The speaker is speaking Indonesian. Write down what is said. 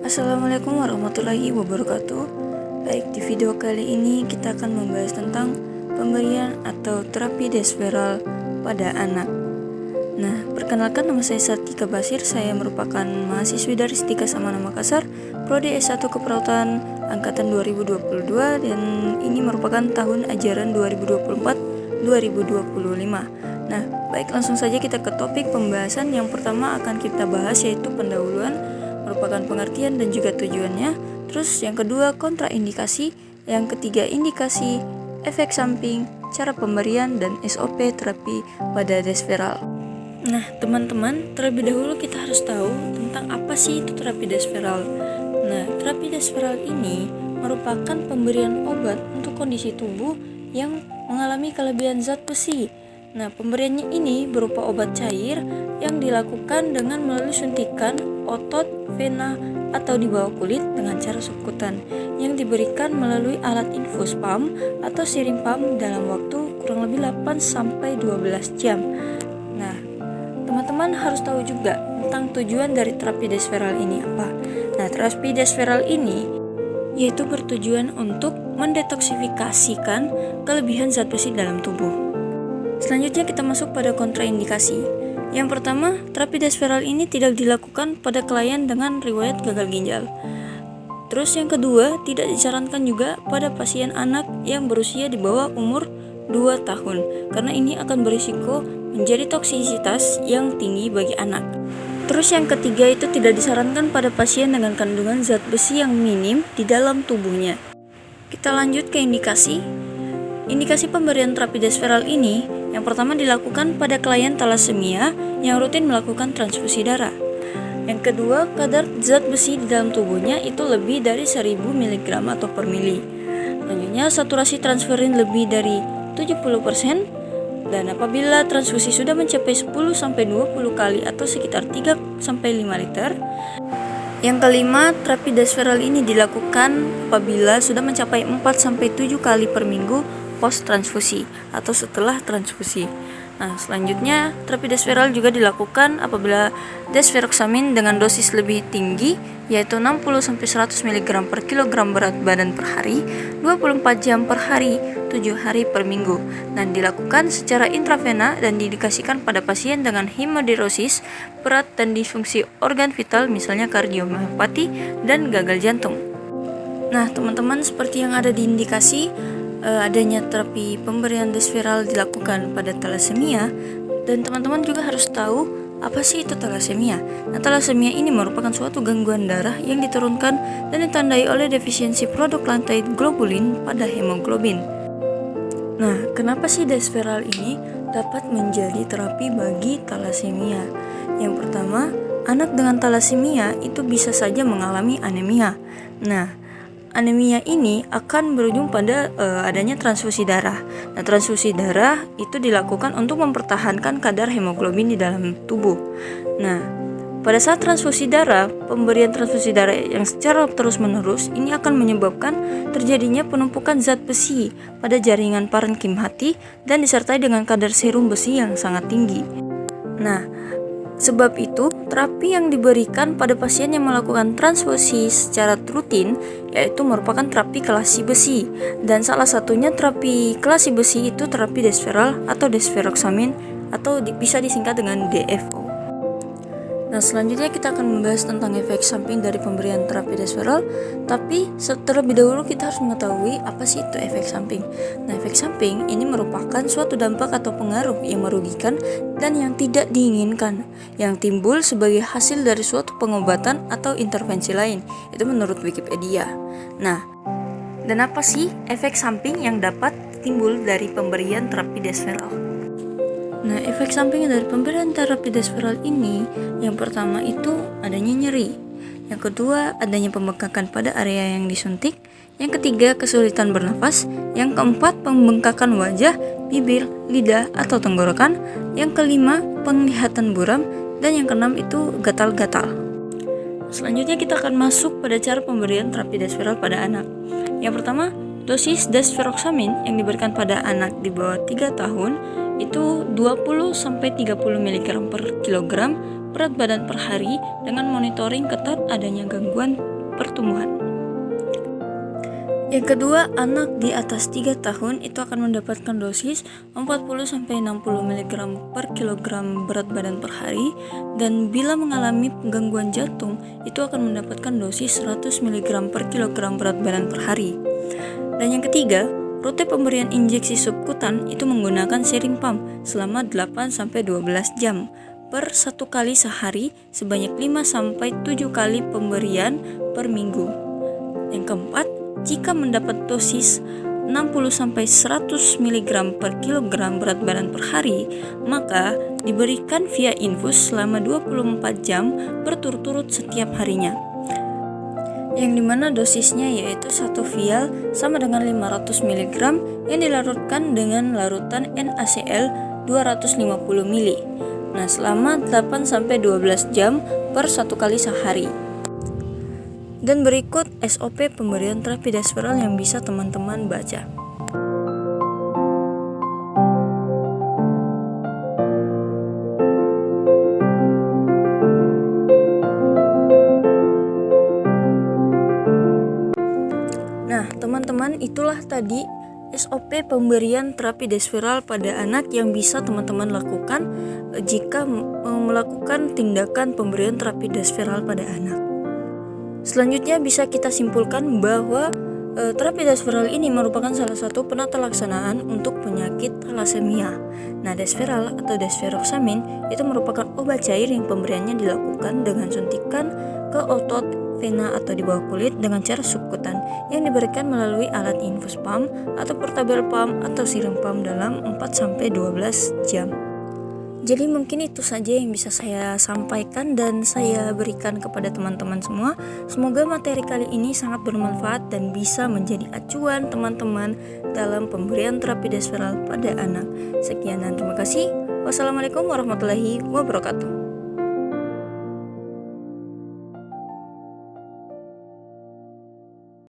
Assalamualaikum warahmatullahi wabarakatuh. Baik, di video kali ini kita akan membahas tentang pemberian atau terapi desferal pada anak. Nah, perkenalkan, nama saya Sartika Basir. Saya merupakan mahasiswi dari Stika Samana Makassar, Prodi S1 Keperawatan angkatan 2022, dan ini merupakan tahun ajaran 2024-2025. Nah, baik, langsung saja kita ke topik pembahasan. Yang pertama akan kita bahas yaitu pendahuluan, merupakan pengertian dan juga tujuannya. Terus yang kedua kontraindikasi, yang ketiga indikasi, efek samping, cara pemberian, dan SOP terapi pada desferal. Nah, teman-teman, terlebih dahulu kita harus tahu tentang apa sih itu terapi desferal. Nah, terapi desferal ini merupakan pemberian obat untuk kondisi tubuh yang mengalami kelebihan zat besi. Nah, pemberiannya ini berupa obat cair yang dilakukan dengan melalui suntikan otot, vena, atau di bawah kulit dengan cara subkutan yang diberikan melalui alat infus pump atau siring pump dalam waktu kurang lebih 8-12 jam. Nah, teman-teman harus tahu juga tentang tujuan dari terapi desferal ini apa. Nah, terapi desferal ini yaitu bertujuan untuk mendetoksifikasikan kelebihan zat besi dalam tubuh. Selanjutnya kita masuk pada kontraindikasi. Yang pertama, terapi desferal ini tidak dilakukan pada klien dengan riwayat gagal ginjal. Terus yang kedua, tidak disarankan juga pada pasien anak yang berusia di bawah umur 2 tahun, karena ini akan berisiko menjadi toksisitas yang tinggi bagi anak. Terus yang ketiga itu tidak disarankan pada pasien dengan kandungan zat besi yang minim di dalam tubuhnya. Kita lanjut ke indikasi. Indikasi pemberian terapi desferal ini yang pertama dilakukan pada klien talasemia yang rutin melakukan transfusi darah. Yang kedua, kadar zat besi di dalam tubuhnya itu lebih dari 1000 mg atau per mili. Selanjutnya, saturasi transferin lebih dari 70%, dan apabila transfusi sudah mencapai 10-20 kali atau sekitar 3-5 liter. Yang kelima, terapi desferal ini dilakukan apabila sudah mencapai 4-7 kali per minggu post transfusi atau setelah transfusi. Nah, selanjutnya terapi desferal juga dilakukan apabila desferoxamine dengan dosis lebih tinggi yaitu 60-100 mg per kilogram berat badan per hari, 24 jam per hari, 7 hari per minggu, dan dilakukan secara intravena dan diindikasikan pada pasien dengan hemodirosis berat dan disfungsi organ vital misalnya kardiomyopati dan gagal jantung. Nah, teman-teman, seperti yang ada di indikasi, adanya terapi pemberian desferal dilakukan pada talasemia, dan teman-teman juga harus tahu apa sih itu talasemia. Nah, talasemia ini merupakan suatu gangguan darah yang diturunkan dan ditandai oleh defisiensi produk lantai globulin pada hemoglobin. Nah, kenapa sih desferal ini dapat menjadi terapi bagi talasemia? Yang pertama, anak dengan talasemia itu bisa saja mengalami anemia. Nah, anemia ini akan berujung pada adanya transfusi darah. Nah, transfusi darah itu dilakukan untuk mempertahankan kadar hemoglobin di dalam tubuh. Nah, pada saat transfusi darah, pemberian transfusi darah yang secara terus-menerus ini akan menyebabkan terjadinya penumpukan zat besi pada jaringan parenkim hati dan disertai dengan kadar serum besi yang sangat tinggi. Nah, sebab itu, terapi yang diberikan pada pasien yang melakukan transfusi secara rutin yaitu merupakan terapi kelasi besi, dan salah satunya terapi kelasi besi itu terapi desferal atau desferoxamine atau bisa disingkat dengan DFO. Nah, selanjutnya kita akan membahas tentang efek samping dari pemberian terapi desferal, tapi terlebih dahulu kita harus mengetahui apa sih itu efek samping. Nah, efek samping ini merupakan suatu dampak atau pengaruh yang merugikan dan yang tidak diinginkan yang timbul sebagai hasil dari suatu pengobatan atau intervensi lain. Itu menurut Wikipedia. Nah, dan apa sih efek samping yang dapat timbul dari pemberian terapi desferal? Nah, efek samping dari pemberian terapi desferal ini yang pertama itu adanya nyeri. Yang kedua, adanya pembengkakan pada area yang disuntik. Yang ketiga, kesulitan bernafas. Yang keempat, pembengkakan wajah, bibir, lidah, atau tenggorokan. Yang kelima, penglihatan buram. Dan yang keenam itu gatal-gatal. Selanjutnya kita akan masuk pada cara pemberian terapi desferal pada anak. Yang pertama, dosis desferoxamine yang diberikan pada anak di bawah 3 tahun itu 20-30 mg per kilogram berat badan per hari dengan monitoring ketat adanya gangguan pertumbuhan. Yang kedua, anak di atas 3 tahun itu akan mendapatkan dosis 40-60 mg per kilogram berat badan per hari, dan bila mengalami gangguan jantung itu akan mendapatkan dosis 100 mg per kilogram berat badan per hari. Dan yang ketiga, rute pemberian injeksi subkutan itu menggunakan sharing pump selama 8-12 jam per 1 kali sehari sebanyak 5-7 kali pemberian per minggu. Yang keempat, jika mendapat dosis 60-100 mg per kilogram berat badan per hari, maka diberikan via infus selama 24 jam berturut-turut setiap harinya. Yang dimana dosisnya yaitu 1 vial sama dengan 500 mg yang dilarutkan dengan larutan NaCl 250 ml. Nah, selama 8-12 jam per 1 kali sehari. Dan berikut SOP pemberian terapi Desferal yang bisa teman-teman baca. Nah, teman-teman, itulah tadi SOP pemberian terapi Desferal pada anak yang bisa teman-teman lakukan jika melakukan tindakan pemberian terapi Desferal pada anak. Selanjutnya bisa kita simpulkan bahwa terapi Desferal ini merupakan salah satu penata laksanaan untuk penyakit thalassemia. Nah, Desferal atau desferoxamine itu merupakan obat cair yang pemberiannya dilakukan dengan suntikan ke otot, vena atau di bawah kulit dengan cara subkutan yang diberikan melalui alat infus pump atau portable pump atau siring pump dalam 4-12 jam. Jadi mungkin itu saja yang bisa saya sampaikan dan saya berikan kepada teman-teman semua. Semoga materi kali ini sangat bermanfaat dan bisa menjadi acuan teman-teman dalam pemberian terapi Desferal pada anak. Sekian dan terima kasih. Wassalamualaikum warahmatullahi wabarakatuh.